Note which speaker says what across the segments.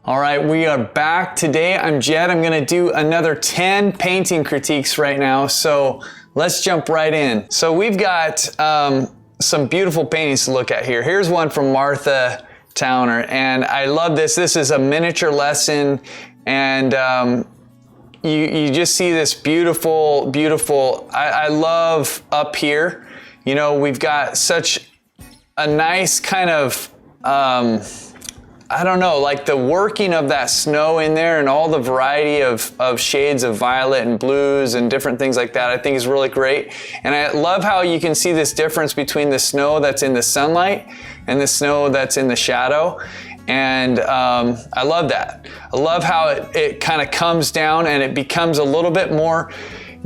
Speaker 1: All right, we are back today. I'm Jed. I'm going to do another 10 painting critiques right now. So let's jump right in. So we've got some beautiful paintings to look at here. Here's one from Martha Towner, and I love this. This is a miniature lesson, and you just see this beautiful, I love up here. You know, we've got such a nice kind of, I don't know, like the working of that snow in there and all the variety of shades of violet and blues and different things like that, I think is really great. And I love how you can see this difference between the snow that's in the sunlight and the snow that's in the shadow. And I love that. I love how it kind of comes down and it becomes a little bit more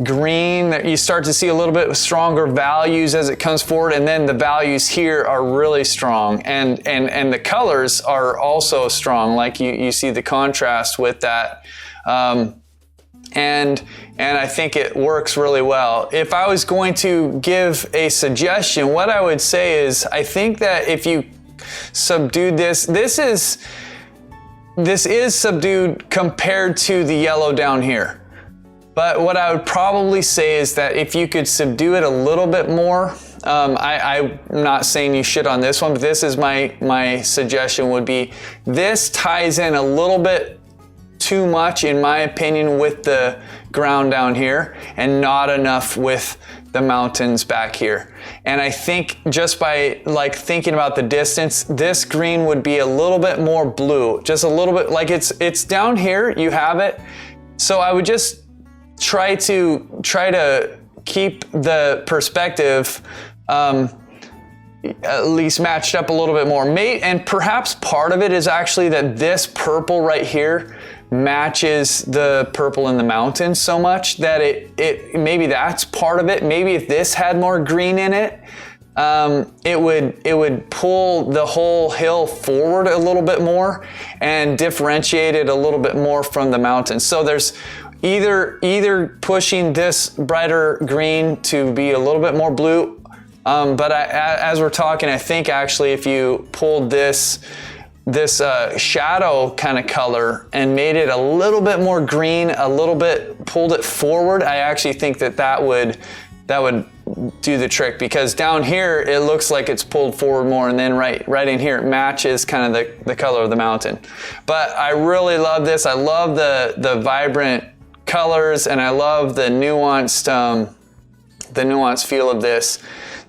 Speaker 1: green, that you start to see a little bit stronger values as it comes forward, and then the values here are really strong, and the colors are also strong, like you see the contrast with that, and I think it works really well. If I was going to give a suggestion, what I would say is, I think that if you subdued this is subdued compared to the yellow down here. But what I would probably say is that if you could subdue it a little bit more, I'm not saying you should on this one, but this is my suggestion would be, this ties in a little bit too much, in my opinion, with the ground down here, and not enough with the mountains back here. And I think just by like thinking about the distance, this green would be a little bit more blue, just a little bit, like it's down here, you have it. So I would just try to keep the perspective at least matched up a little bit more. And perhaps part of it is actually that this purple right here matches the purple in the mountains so much that it maybe that's part of it. Maybe if this had more green in it, it would pull the whole hill forward a little bit more and differentiate it a little bit more from the mountains. So there's either pushing this brighter green to be a little bit more blue, but as we're talking, I think actually if you pulled this shadow kind of color and made it a little bit more green, a little bit pulled it forward, I actually think that would do the trick, because down here it looks like it's pulled forward more, and then right in here it matches kind of the color of the mountain. But I really love this. I love the vibrant colors, and I love the nuanced feel of this.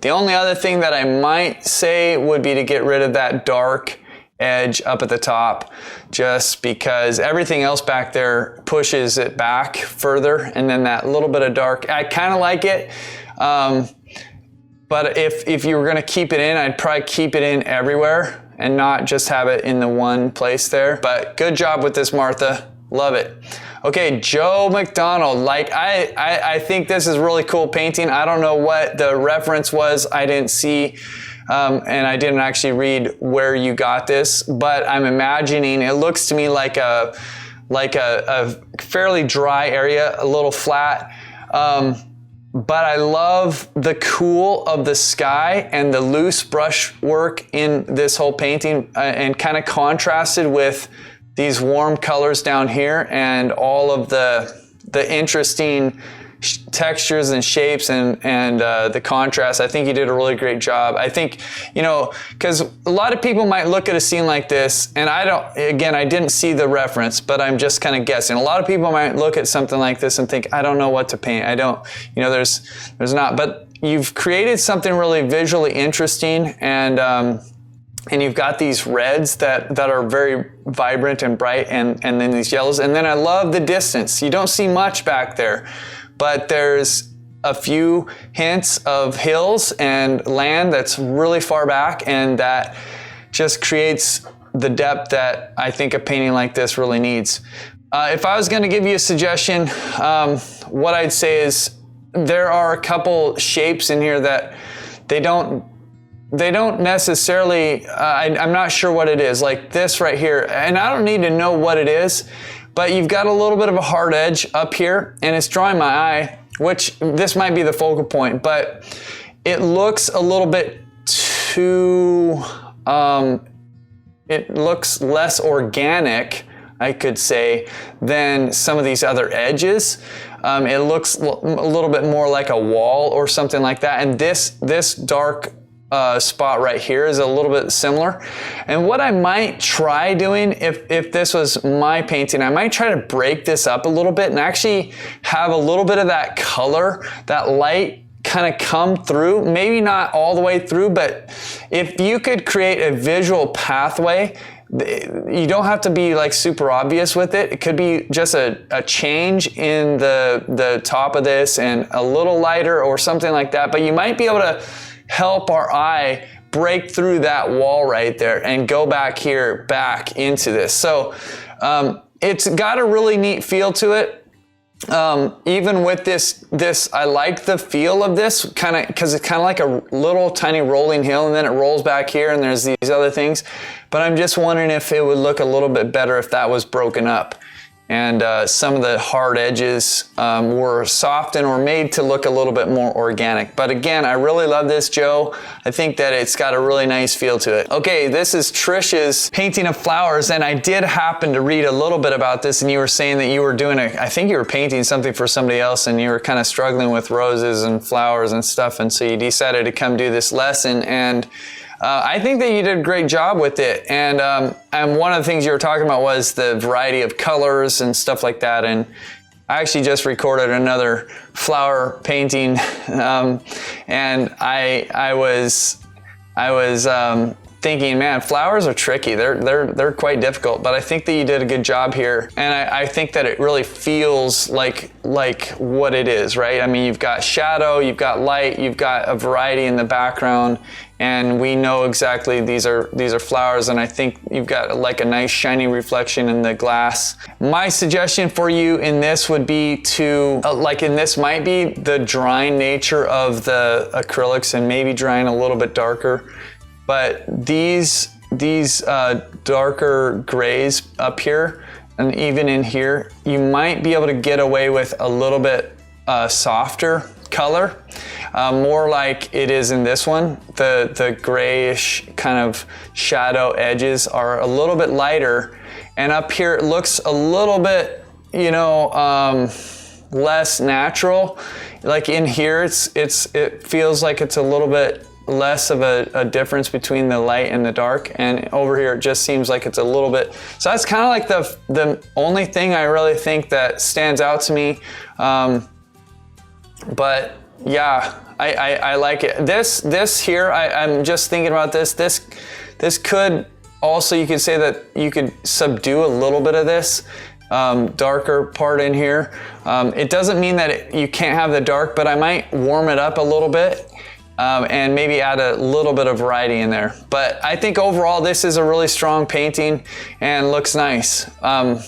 Speaker 1: The only other thing that I might say would be to get rid of that dark edge up at the top, just because everything else back there pushes it back further, and then that little bit of dark, I kind of like it, but if you were going to keep it in, I'd probably keep it in everywhere and not just have it in the one place there. But good job with this, Martha. Love it. Okay, Joe McDonald, like I think this is really cool painting. I don't know what the reference was. I didn't see, and I didn't actually read where you got this, but I'm imagining it looks to me like a fairly dry area, a little flat. But I love the cool of the sky and the loose brush work in this whole painting, and kind of contrasted with these warm colors down here and all of the interesting textures and shapes and the contrast. I think you did a really great job. I think, you know, because a lot of people might look at a scene like this, and I didn't see the reference, but I'm just kind of guessing. A lot of people might look at something like this and think, I don't know what to paint. There's not, but you've created something really visually interesting, and you've got these reds that are very vibrant and bright, and then these yellows. And then I love the distance. You don't see much back there, but there's a few hints of hills and land that's really far back, and that just creates the depth that I think a painting like this really needs. If I was going to give you a suggestion, what I'd say is there are a couple shapes in here that they don't necessarily, I'm not sure what it is, like this right here, and I don't need to know what it is, but you've got a little bit of a hard edge up here, and it's drawing my eye, which this might be the focal point, but it looks a little bit too, it looks less organic I could say, than some of these other edges. It looks a little bit more like a wall or something like that. And this dark spot right here is a little bit similar. And what I might try doing, if this was my painting, I might try to break this up a little bit and actually have a little bit of that color, that light kind of come through, maybe not all the way through, but if you could create a visual pathway, you don't have to be like super obvious with it. It could be just a change in the top of this and a little lighter or something like that, but you might be able to help our eye break through that wall right there and go back here, back into this. So it's got a really neat feel to it. Even with this, I like the feel of this kind of, because it's kind of like a little tiny rolling hill, and then it rolls back here and there's these other things. But I'm just wondering if it would look a little bit better if that was broken up. And some of the hard edges were softened or made to look a little bit more organic. But again, I really love this, Joe. I think that it's got a really nice feel to it. Okay, this is Trish's painting of flowers, and I did happen to read a little bit about this, and you were saying that you were doing I think you were painting something for somebody else, and you were kind of struggling with roses and flowers and stuff, and so you decided to come do this lesson, and I think that you did a great job with it. And one of the things you were talking about was the variety of colors and stuff like that. And I actually just recorded another flower painting. And I was thinking, man, flowers are tricky. They're quite difficult, but I think that you did a good job here. And I think that it really feels like what it is, right? I mean, you've got shadow, you've got light, you've got a variety in the background, and we know exactly these are flowers, and I think you've got like a nice shiny reflection in the glass. My suggestion for you in this would be to, this might be the drying nature of the acrylics and maybe drying a little bit darker, but these darker grays up here and even in here, you might be able to get away with a little bit softer color. More like it is in this one. The grayish kind of shadow edges are a little bit lighter, and up here it looks a little bit, less natural. Like in here, it feels like it's a little bit less of a difference between the light and the dark, and over here it just seems like it's a little bit. So that's kind of like the only thing I really think that stands out to me. But yeah, I like it. This here, I'm just thinking about this. This could also, you could say that you could subdue a little bit of this darker part in here. It doesn't mean that you can't have the dark, but I might warm it up a little bit and maybe add a little bit of variety in there. But I think overall this is a really strong painting and looks nice.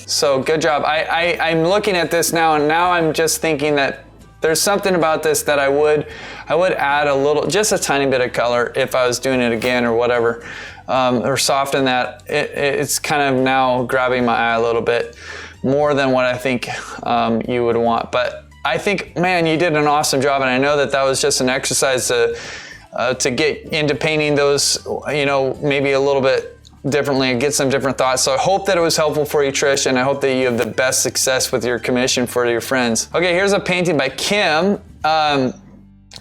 Speaker 1: So good job. I'm looking at this now, and now I'm just thinking that there's something about this that I would add a little, just a tiny bit of color if I was doing it again or whatever, or soften that. It's kind of now grabbing my eye a little bit more than what I think you would want. But I think, man, you did an awesome job, and I know that was just an exercise to get into painting those, maybe a little bit differently and get some different thoughts. So I hope that it was helpful for you, Trish, and I hope that you have the best success with your commission for your friends. Okay, here's a painting by Kim.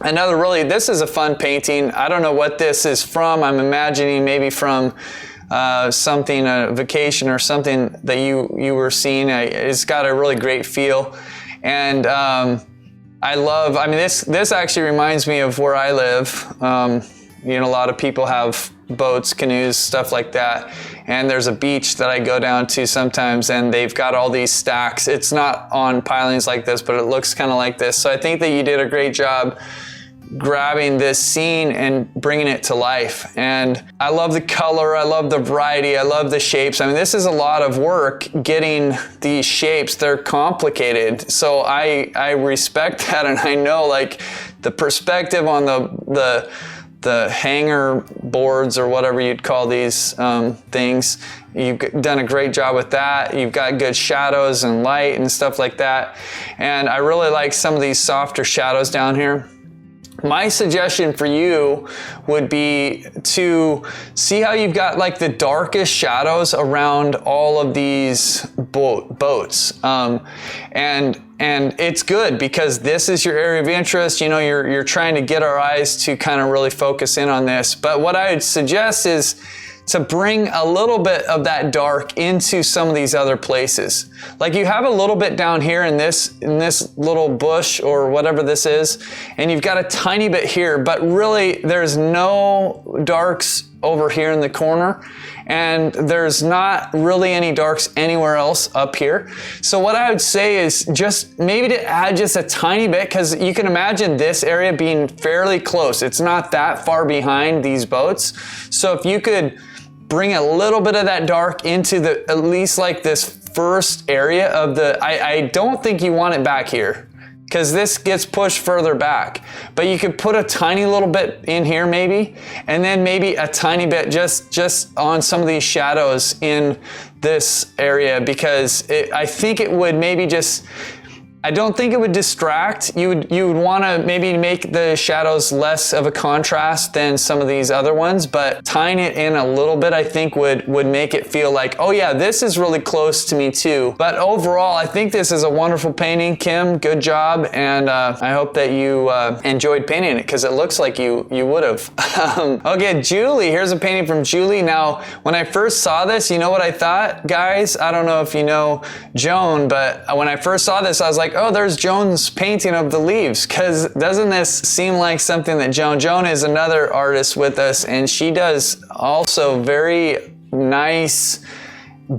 Speaker 1: This is a fun painting. I don't know what this is from. I'm imagining maybe from something, a vacation or something that you were seeing. It's got a really great feel. And this actually reminds me of where I live. A lot of people have boats, canoes, stuff like that. And there's a beach that I go down to sometimes, and they've got all these stacks. It's not on pilings like this, but it looks kind of like this. So I think that you did a great job grabbing this scene and bringing it to life. And I love the color, I love the variety, I love the shapes. I mean, this is a lot of work getting these shapes. They're complicated. So I respect that, and I know like the perspective on the hanger boards or whatever you'd call these things. You've done a great job with that. You've got good shadows and light and stuff like that. And I really like some of these softer shadows down here. My suggestion for you would be to see how you've got like the darkest shadows around all of these boats. And it's good because this is your area of interest. You know, you're trying to get our eyes to kind of really focus in on this. But what I would suggest is to bring a little bit of that dark into some of these other places. Like you have a little bit down here in this little bush or whatever this is, and you've got a tiny bit here, but really there's no darks over here in the corner, and there's not really any darks anywhere else up here. So what I would say is just maybe to add just a tiny bit, because you can imagine this area being fairly close. It's not that far behind these boats. So if you could bring a little bit of that dark into at least like this first area of I don't think you want it back here, because this gets pushed further back, but you could put a tiny little bit in here maybe, and then maybe a tiny bit just on some of these shadows in this area, because I think it would maybe just, I don't think it would distract. You would want to maybe make the shadows less of a contrast than some of these other ones, but tying it in a little bit, I think would make it feel like, oh yeah, this is really close to me too. But overall, I think this is a wonderful painting, Kim. Good job, and I hope that you enjoyed painting it, because it looks like you would have. Okay, Julie, here's a painting from Julie. Now, when I first saw this, you know what I thought, guys? I don't know if you know Joan, but when I first saw this, I was like, oh, there's Joan's painting of the leaves, because doesn't this seem like something that Joan is another artist with us, and she does also very nice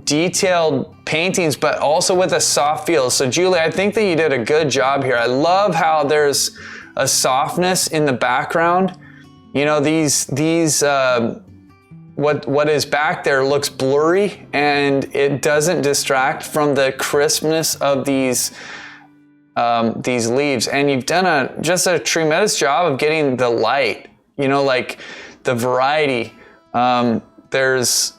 Speaker 1: detailed paintings, but also with a soft feel. So Julie, I think that you did a good job here. I love how there's a softness in the background. You know, what is back there looks blurry, and it doesn't distract from the crispness of these leaves. And you've done just a tremendous job of getting the light, you know, like the variety. There's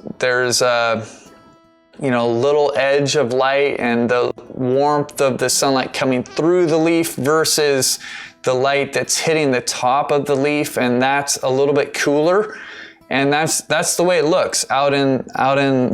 Speaker 1: you know, little edge of light and the warmth of the sunlight coming through the leaf versus the light that's hitting the top of the leaf, and that's a little bit cooler. And that's the way it looks out in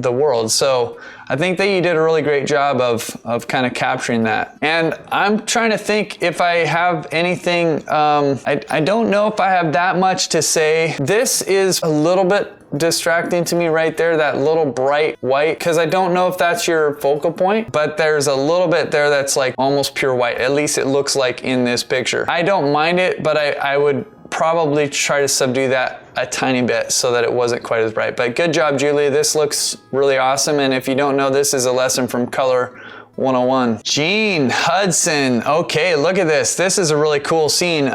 Speaker 1: the world. So I think that you did a really great job of kind of capturing that. And I'm trying to think if I have anything, I don't know if I have that much to say. This is a little bit distracting to me right there, that little bright white, because I don't know if that's your focal point, but there's a little bit there that's like almost pure white. At least it looks like in this picture. I don't mind it, but I would probably try to subdue that a tiny bit so that it wasn't quite as bright. But good job, Julie. This looks really awesome. And if you don't know, this is a lesson from Color 101. Gene Hudson. Okay, look at this. This is a really cool scene.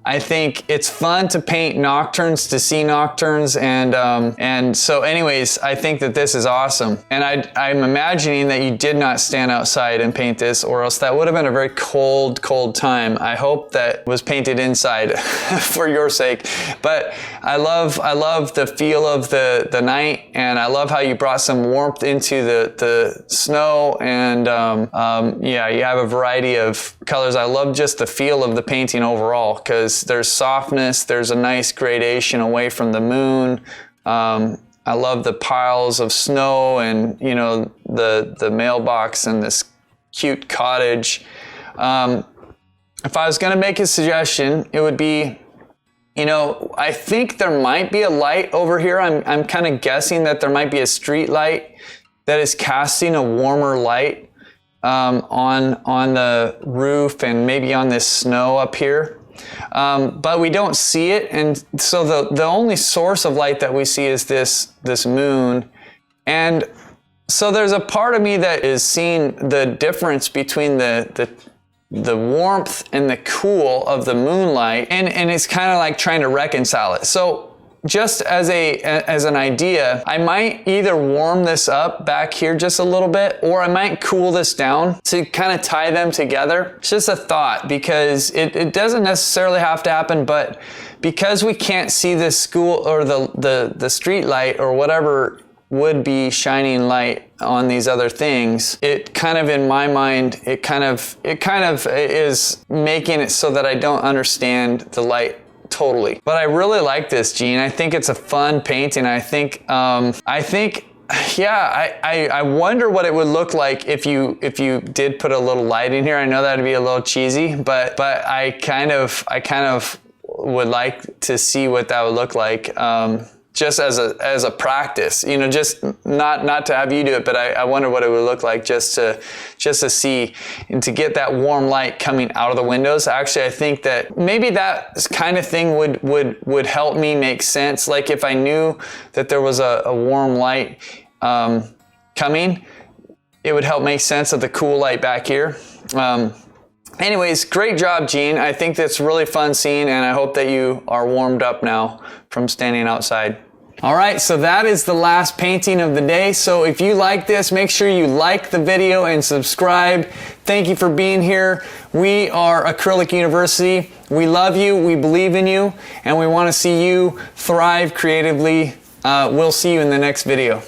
Speaker 1: I think it's fun to paint nocturnes, to see nocturnes, and so anyways, I think that this is awesome. And I'm imagining that you did not stand outside and paint this, or else that would have been a very cold time. I hope that was painted inside for your sake. But I love the feel of the night, and I love how you brought some warmth into the snow, and yeah, you have a variety of colors. I love just the feel of the painting overall, because there's softness, there's a nice gradation away from the moon. I love the piles of snow, and you know, the mailbox and this cute cottage. If I was gonna make a suggestion, it would be, you know, I think there might be a light over here. I'm kind of guessing that there might be a street light that is casting a warmer light on the roof and maybe on this snow up here. But we don't see it, and so the only source of light that we see is this moon. And so there's a part of me that is seeing the difference between the warmth and the cool of the moonlight, and it's kind of like trying to reconcile it. So just as an idea, I might either warm this up back here just a little bit, or I might cool this down to kind of tie them together. It's just a thought, because it doesn't necessarily have to happen, but because we can't see the school or the street light or whatever would be shining light on these other things, it kind of, in my mind, it kind of is making it so that I don't understand the light totally. But I really like this, Gene. I think it's a fun painting. I think yeah, I wonder what it would look like if you did put a little light in here. I know that'd be a little cheesy, but I kind of would like to see what that would look like. Just as a practice, you know, just not to have you do it, but I wonder what it would look like just to see and to get that warm light coming out of the windows. Actually, I think that maybe that kind of thing would help me make sense. Like if I knew that there was a warm light coming, it would help make sense of the cool light back here. Anyways, great job, Gene. I think that's really fun scene, and I hope that you are warmed up now from standing outside. All right, so that is the last painting of the day. So if you like this, make sure you like the video and subscribe. Thank you for being here. We are Acrylic University. We love you, we believe in you, and we want to see you thrive creatively. We'll see you in the next video.